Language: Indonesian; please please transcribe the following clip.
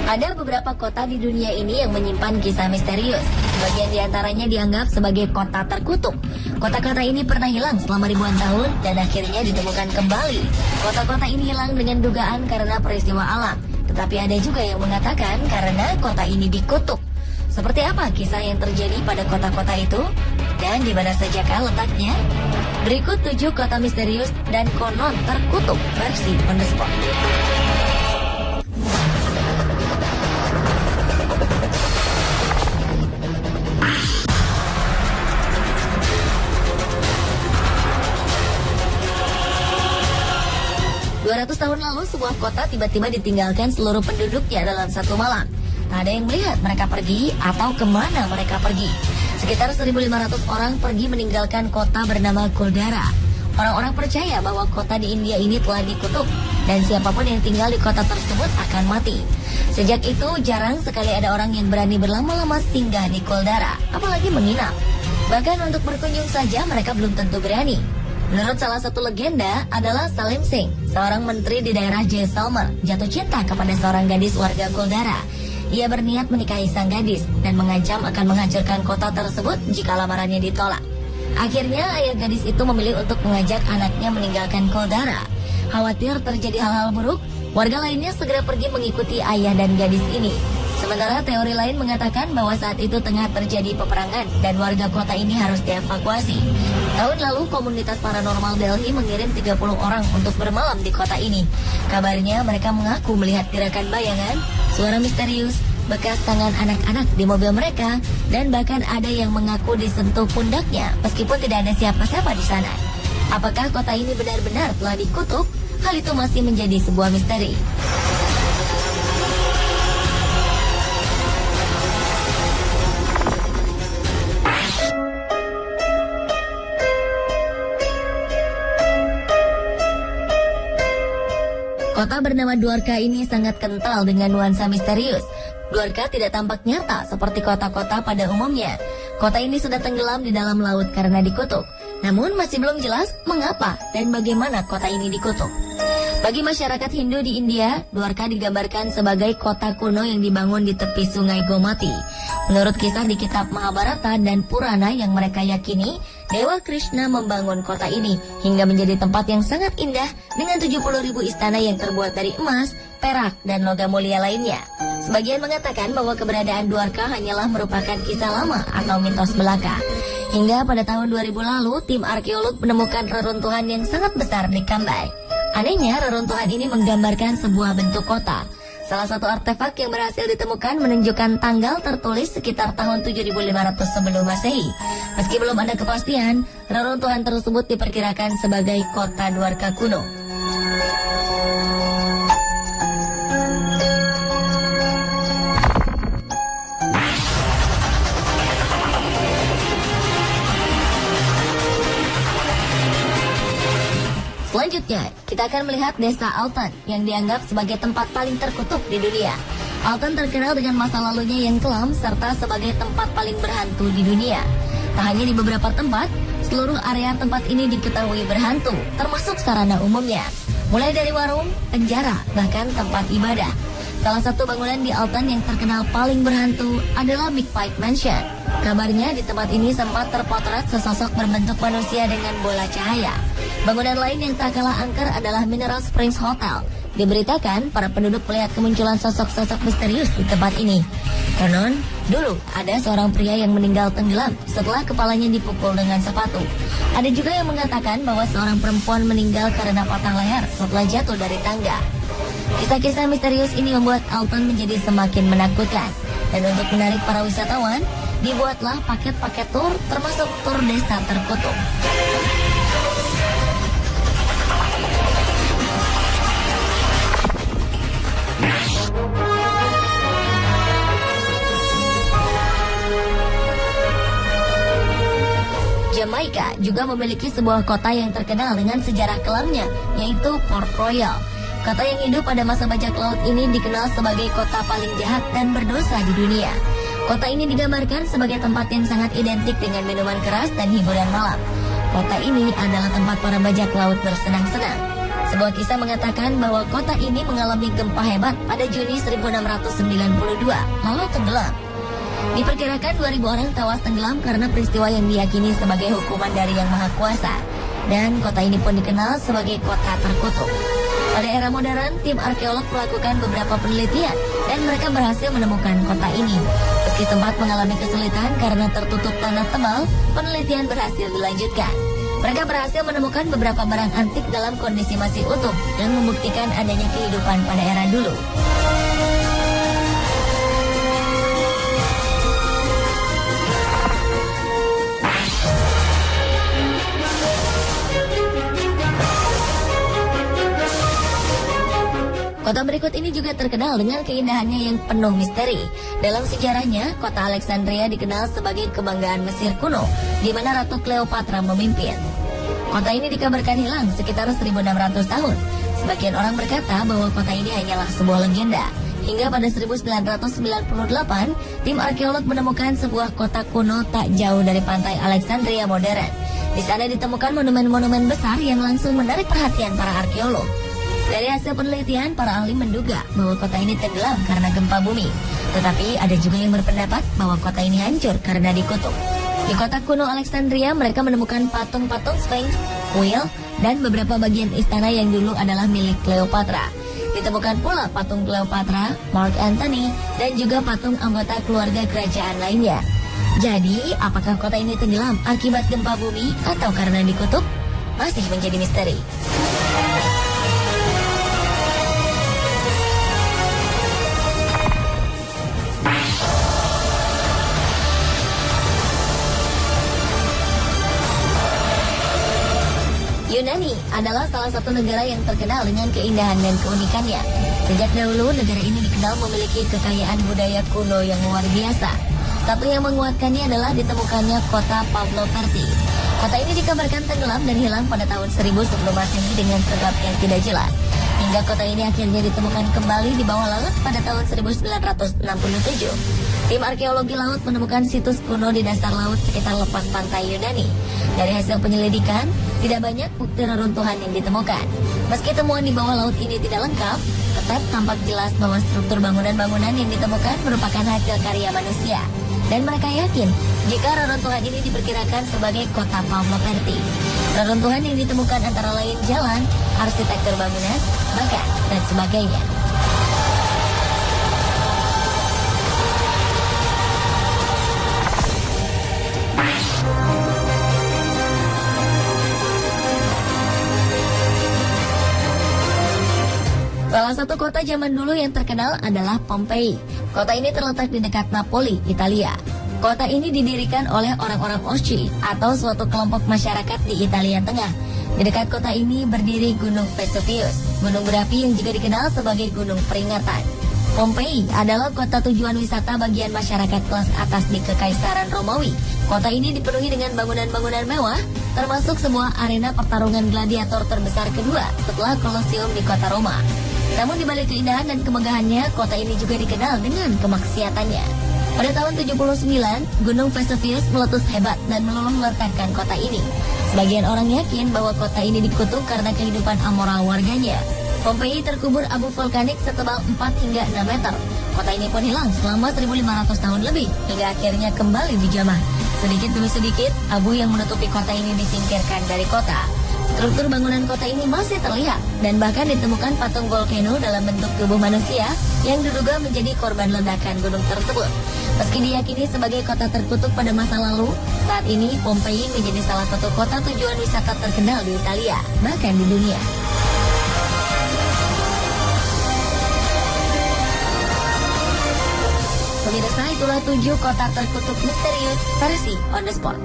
Ada beberapa kota di dunia ini yang menyimpan kisah misterius. Sebagian diantaranya dianggap sebagai kota terkutuk. Kota-kota ini pernah hilang selama ribuan tahun dan akhirnya ditemukan kembali. Kota-kota ini hilang dengan dugaan karena peristiwa alam. Tetapi ada juga yang mengatakan karena kota ini dikutuk. Seperti apa kisah yang terjadi pada kota-kota itu? Dan di mana sajakah letaknya? Berikut 7 kota misterius dan konon terkutuk versi On The Spot. 200 tahun lalu, sebuah kota tiba-tiba ditinggalkan seluruh penduduknya dalam satu malam. Tak ada yang melihat mereka pergi atau kemana mereka pergi. Sekitar 1.500 orang pergi meninggalkan kota bernama Kuldara. Orang-orang percaya bahwa kota di India ini telah dikutuk dan siapapun yang tinggal di kota tersebut akan mati. Sejak itu, jarang sekali ada orang yang berani berlama-lama singgah di Kuldara, apalagi menginap. Bahkan untuk berkunjung saja mereka belum tentu berani. Menurut salah satu legenda adalah Salim Singh, seorang menteri di daerah Jaisalmer, jatuh cinta kepada seorang gadis warga Kuldara. Ia berniat menikahi sang gadis dan mengancam akan menghancurkan kota tersebut jika lamarannya ditolak. Akhirnya ayah gadis itu memilih untuk mengajak anaknya meninggalkan Kuldara. Khawatir terjadi hal-hal buruk, warga lainnya segera pergi mengikuti ayah dan gadis ini. Sementara teori lain mengatakan bahwa saat itu tengah terjadi peperangan dan warga kota ini harus dievakuasi. Tahun lalu, komunitas paranormal Delhi mengirim 30 orang untuk bermalam di kota ini. Kabarnya mereka mengaku melihat gerakan bayangan, suara misterius, bekas tangan anak-anak di mobil mereka, dan bahkan ada yang mengaku disentuh pundaknya meskipun tidak ada siapa-siapa di sana. Apakah kota ini benar-benar telah dikutuk? Hal itu masih menjadi sebuah misteri. Kota bernama Dwarka ini sangat kental dengan nuansa misterius. Dwarka tidak tampak nyata seperti kota-kota pada umumnya. Kota ini sudah tenggelam di dalam laut karena dikutuk. Namun masih belum jelas mengapa dan bagaimana kota ini dikutuk. Bagi masyarakat Hindu di India, Dwarka digambarkan sebagai kota kuno yang dibangun di tepi sungai Gomati. Menurut kisah di kitab Mahabharata dan Purana yang mereka yakini, Dewa Krishna membangun kota ini hingga menjadi tempat yang sangat indah dengan 70.000 istana yang terbuat dari emas, perak, dan logam mulia lainnya. Sebagian mengatakan bahwa keberadaan Dwarka hanyalah merupakan kisah lama atau mitos belaka. Hingga pada tahun 2000 lalu, tim arkeolog menemukan reruntuhan yang sangat besar di Kambai. Anehnya, reruntuhan ini menggambarkan sebuah bentuk kota. Salah satu artefak yang berhasil ditemukan menunjukkan tanggal tertulis sekitar tahun 7500 sebelum Masehi. Meski belum ada kepastian, reruntuhan tersebut diperkirakan sebagai kota Dwarka kuno. Selanjutnya, kita akan melihat desa Altan yang dianggap sebagai tempat paling terkutuk di dunia. Altan terkenal dengan masa lalunya yang kelam serta sebagai tempat paling berhantu di dunia. Tak hanya di beberapa tempat, seluruh area tempat ini diketahui berhantu, termasuk sarana umumnya. Mulai dari warung, penjara, bahkan tempat ibadah. Salah satu bangunan di Altan yang terkenal paling berhantu adalah Mikpite Mansion. Kabarnya di tempat ini sempat terpotret sesosok berbentuk manusia dengan bola cahaya. Bangunan lain yang tak kalah angker adalah Mineral Springs Hotel. Diberitakan para penduduk melihat kemunculan sosok-sosok misterius di tempat ini. Konon, dulu ada seorang pria yang meninggal tenggelam setelah kepalanya dipukul dengan sepatu. Ada juga yang mengatakan bahwa seorang perempuan meninggal karena patah leher setelah jatuh dari tangga. Kisah-kisah misterius ini membuat Alton menjadi semakin menakutkan. Dan untuk menarik para wisatawan, dibuatlah paket-paket tur termasuk tur desa terkutuk. Jamaika juga memiliki sebuah kota yang terkenal dengan sejarah kelamnya, yaitu Port Royal. Kota yang hidup pada masa bajak laut ini dikenal sebagai kota paling jahat dan berdosa di dunia. Kota ini digambarkan sebagai tempat yang sangat identik dengan minuman keras dan hiburan malam. Kota ini adalah tempat para bajak laut bersenang-senang. Sebuah kisah mengatakan bahwa kota ini mengalami gempa hebat pada Juni 1692, lalu tenggelam. Diperkirakan 2.000 orang tewas tenggelam karena peristiwa yang diyakini sebagai hukuman dari Yang Maha Kuasa. Dan kota ini pun dikenal sebagai kota terkutuk. Pada era modern, tim arkeolog melakukan beberapa penelitian dan mereka berhasil menemukan kota ini. Meski sempat mengalami kesulitan karena tertutup tanah tebal, penelitian berhasil dilanjutkan. Mereka berhasil menemukan beberapa barang antik dalam kondisi masih utuh dan membuktikan adanya kehidupan pada era dulu. Kota berikut ini juga terkenal dengan keindahannya yang penuh misteri. Dalam sejarahnya, kota Alexandria dikenal sebagai kebanggaan Mesir kuno, di mana Ratu Cleopatra memimpin. Kota ini dikabarkan hilang sekitar 1.600 tahun. Sebagian orang berkata bahwa kota ini hanyalah sebuah legenda. Hingga pada 1998, tim arkeolog menemukan sebuah kota kuno tak jauh dari pantai Alexandria modern. Di sana ditemukan monumen-monumen besar yang langsung menarik perhatian para arkeolog. Dari hasil penelitian, para ahli menduga bahwa kota ini tenggelam karena gempa bumi. Tetapi ada juga yang berpendapat bahwa kota ini hancur karena dikutuk. Di kota kuno Alexandria, mereka menemukan patung-patung Sphinx, kuil, dan beberapa bagian istana yang dulu adalah milik Cleopatra. Ditemukan pula patung Cleopatra, Mark Antony, dan juga patung anggota keluarga kerajaan lainnya. Jadi, apakah kota ini tenggelam akibat gempa bumi atau karena dikutuk? Masih menjadi misteri. Yunani adalah salah satu negara yang terkenal dengan keindahan dan keunikannya. Sejak dahulu, negara ini dikenal memiliki kekayaan budaya kuno yang luar biasa. Satu yang menguatkannya adalah ditemukannya kota Pavloperti. Kota ini dikabarkan tenggelam dan hilang pada tahun 1000 sebelum Masehi dengan sebab yang tidak jelas. Hingga kota ini akhirnya ditemukan kembali di bawah laut pada tahun 1967. Tim arkeologi laut menemukan situs kuno di dasar laut sekitar lepas pantai Yunani. Dari hasil penyelidikan, tidak banyak bukti reruntuhan yang ditemukan. Meski temuan di bawah laut ini tidak lengkap, tetap tampak jelas bahwa struktur bangunan-bangunan yang ditemukan merupakan hasil karya manusia. Dan mereka yakin jika reruntuhan ini diperkirakan sebagai kota Pavloperti. Reruntuhan yang ditemukan antara lain jalan, arsitektur bangunan, bahkan dan sebagainya. Salah satu kota zaman dulu yang terkenal adalah Pompei. Kota ini terletak di dekat Napoli, Italia. Kota ini didirikan oleh orang-orang Osci atau suatu kelompok masyarakat di Italia Tengah. Di dekat kota ini berdiri Gunung Vesuvius, gunung berapi yang juga dikenal sebagai gunung peringatan. Pompei adalah kota tujuan wisata bagian masyarakat kelas atas di Kekaisaran Romawi. Kota ini dipenuhi dengan bangunan-bangunan mewah, termasuk sebuah arena pertarungan gladiator terbesar kedua setelah Kolosium di kota Roma. Namun di balik keindahan dan kemegahannya, kota ini juga dikenal dengan kemaksiatannya. Pada tahun 79, Gunung Vesuvius meletus hebat dan meluluh lantakkan kota ini. Sebagian orang yakin bahwa kota ini dikutuk karena kehidupan amoral warganya. Pompei terkubur abu vulkanik setebal 4 hingga 6 meter. Kota ini pun hilang selama 1.500 tahun lebih, hingga akhirnya kembali dijamah. Sedikit demi sedikit, abu yang menutupi kota ini disingkirkan dari kota. Struktur bangunan kota ini masih terlihat dan bahkan ditemukan patung volcano dalam bentuk tubuh manusia yang diduga menjadi korban ledakan gunung tersebut. Meski diyakini sebagai kota terkutuk pada masa lalu, saat ini Pompei menjadi salah satu kota tujuan wisata terkenal di Italia, bahkan di dunia. Pemirsa, itulah 7 kota terkutuk misterius versi On The Spot.